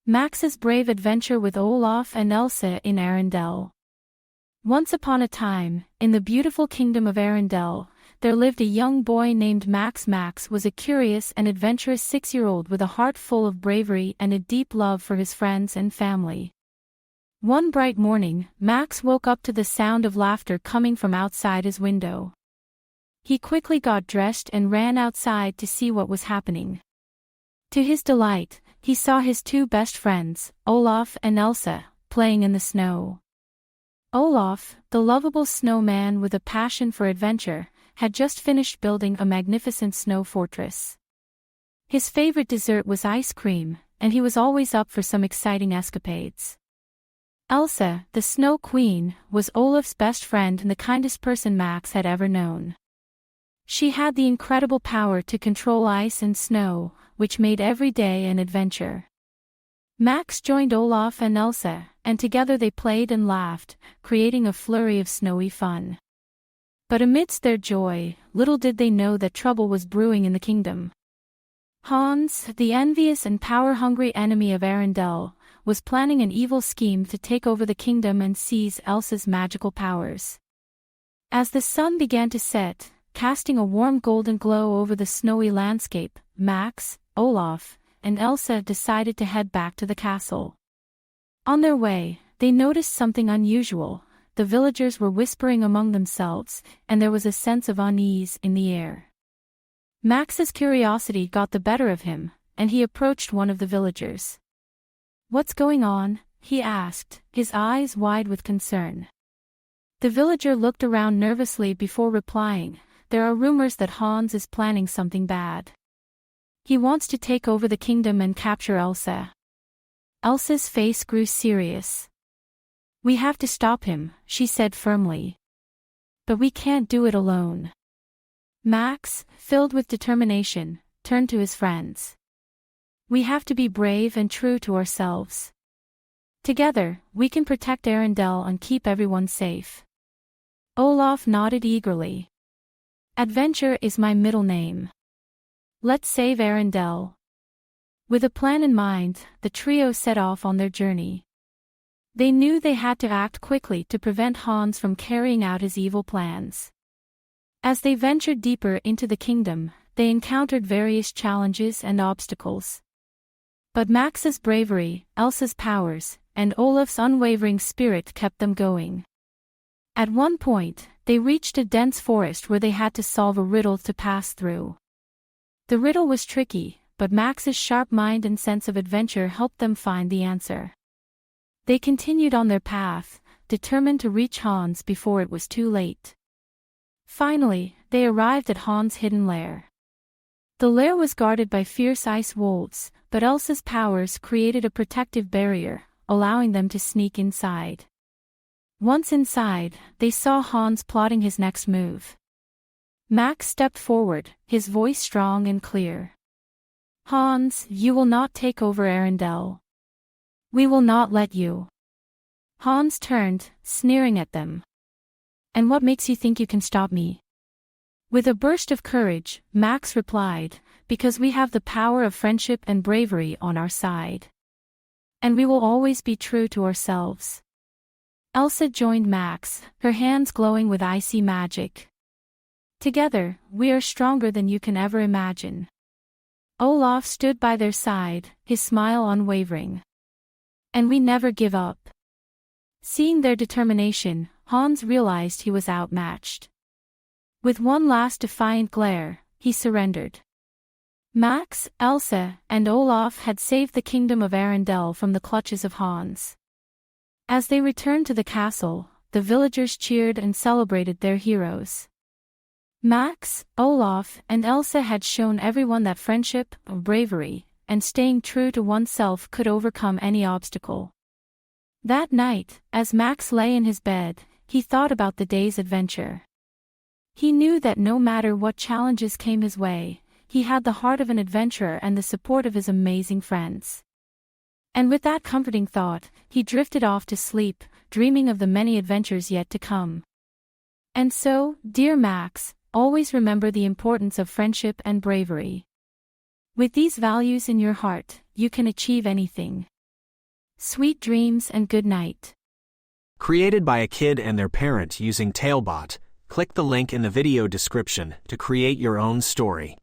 Max's brave adventure with Olaf and Elsa in Arendelle. Once upon a time, in the beautiful kingdom of Arendelle, there lived a young boy named Max. Max was a curious and adventurous 6-year-old with a heart full of bravery and a deep love for his friends and family. One bright morning, Max woke up to the sound of laughter coming from outside his window. He quickly got dressed and ran outside to see what was happening. To his delight, he saw his two best friends, Olaf and Elsa, playing in the snow. Olaf, the lovable snowman with a passion for adventure, had just finished building a magnificent snow fortress. His favorite dessert was ice cream, and he was always up for some exciting escapades. Elsa, the snow queen, was Olaf's best friend and the kindest person Max had ever known. She had the incredible power to control ice and snow, which made every day an adventure. Max joined Olaf and Elsa, and together they played and laughed, creating a flurry of snowy fun. But amidst their joy, little did they know that trouble was brewing in the kingdom. Hans, the envious and power-hungry enemy of Arendelle, was planning an evil scheme to take over the kingdom and seize Elsa's magical powers. As the sun began to set, casting a warm golden glow over the snowy landscape, Max, Olaf, and Elsa decided to head back to the castle. On their way, they noticed something unusual. The villagers were whispering among themselves, and there was a sense of unease in the air. Max's curiosity got the better of him, and he approached one of the villagers. "What's going on?" he asked, his eyes wide with concern. The villager looked around nervously before replying, "There are rumors that Hans is planning something bad. He wants to take over the kingdom and capture Elsa." Elsa's face grew serious. "We have to stop him," she said firmly. "But we can't do it alone." Max, filled with determination, turned to his friends. "We have to be brave and true to ourselves. Together, we can protect Arendelle and keep everyone safe." Olaf nodded eagerly. "Adventure is my middle name. Let's save Arendelle." With a plan in mind, the trio set off on their journey. They knew they had to act quickly to prevent Hans from carrying out his evil plans. As they ventured deeper into the kingdom, they encountered various challenges and obstacles. But Max's bravery, Elsa's powers, and Olaf's unwavering spirit kept them going. At one point, they reached a dense forest where they had to solve a riddle to pass through. The riddle was tricky, but Max's sharp mind and sense of adventure helped them find the answer. They continued on their path, determined to reach Hans before it was too late. Finally, they arrived at Hans' hidden lair. The lair was guarded by fierce ice wolves, but Elsa's powers created a protective barrier, allowing them to sneak inside. Once inside, they saw Hans plotting his next move. Max stepped forward, his voice strong and clear. "Hans, you will not take over Arendelle. We will not let you." Hans turned, sneering at them. "And what makes you think you can stop me?" With a burst of courage, Max replied, "Because we have the power of friendship and bravery on our side. And we will always be true to ourselves." Elsa joined Max, her hands glowing with icy magic. "Together, we are stronger than you can ever imagine." Olaf stood by their side, his smile unwavering. "And we never give up." Seeing their determination, Hans realized he was outmatched. With one last defiant glare, he surrendered. Max, Elsa, and Olaf had saved the kingdom of Arendelle from the clutches of Hans. As they returned to the castle, the villagers cheered and celebrated their heroes. Max, Olaf, and Elsa had shown everyone that friendship, bravery, and staying true to oneself could overcome any obstacle. That night, as Max lay in his bed, he thought about the day's adventure. He knew that no matter what challenges came his way, he had the heart of an adventurer and the support of his amazing friends. And with that comforting thought, he drifted off to sleep, dreaming of the many adventures yet to come. And so, dear Max, always remember the importance of friendship and bravery. With these values in your heart, you can achieve anything. Sweet dreams and good night. Created by a kid and their parent using Talebot, click the link in the video description to create your own story.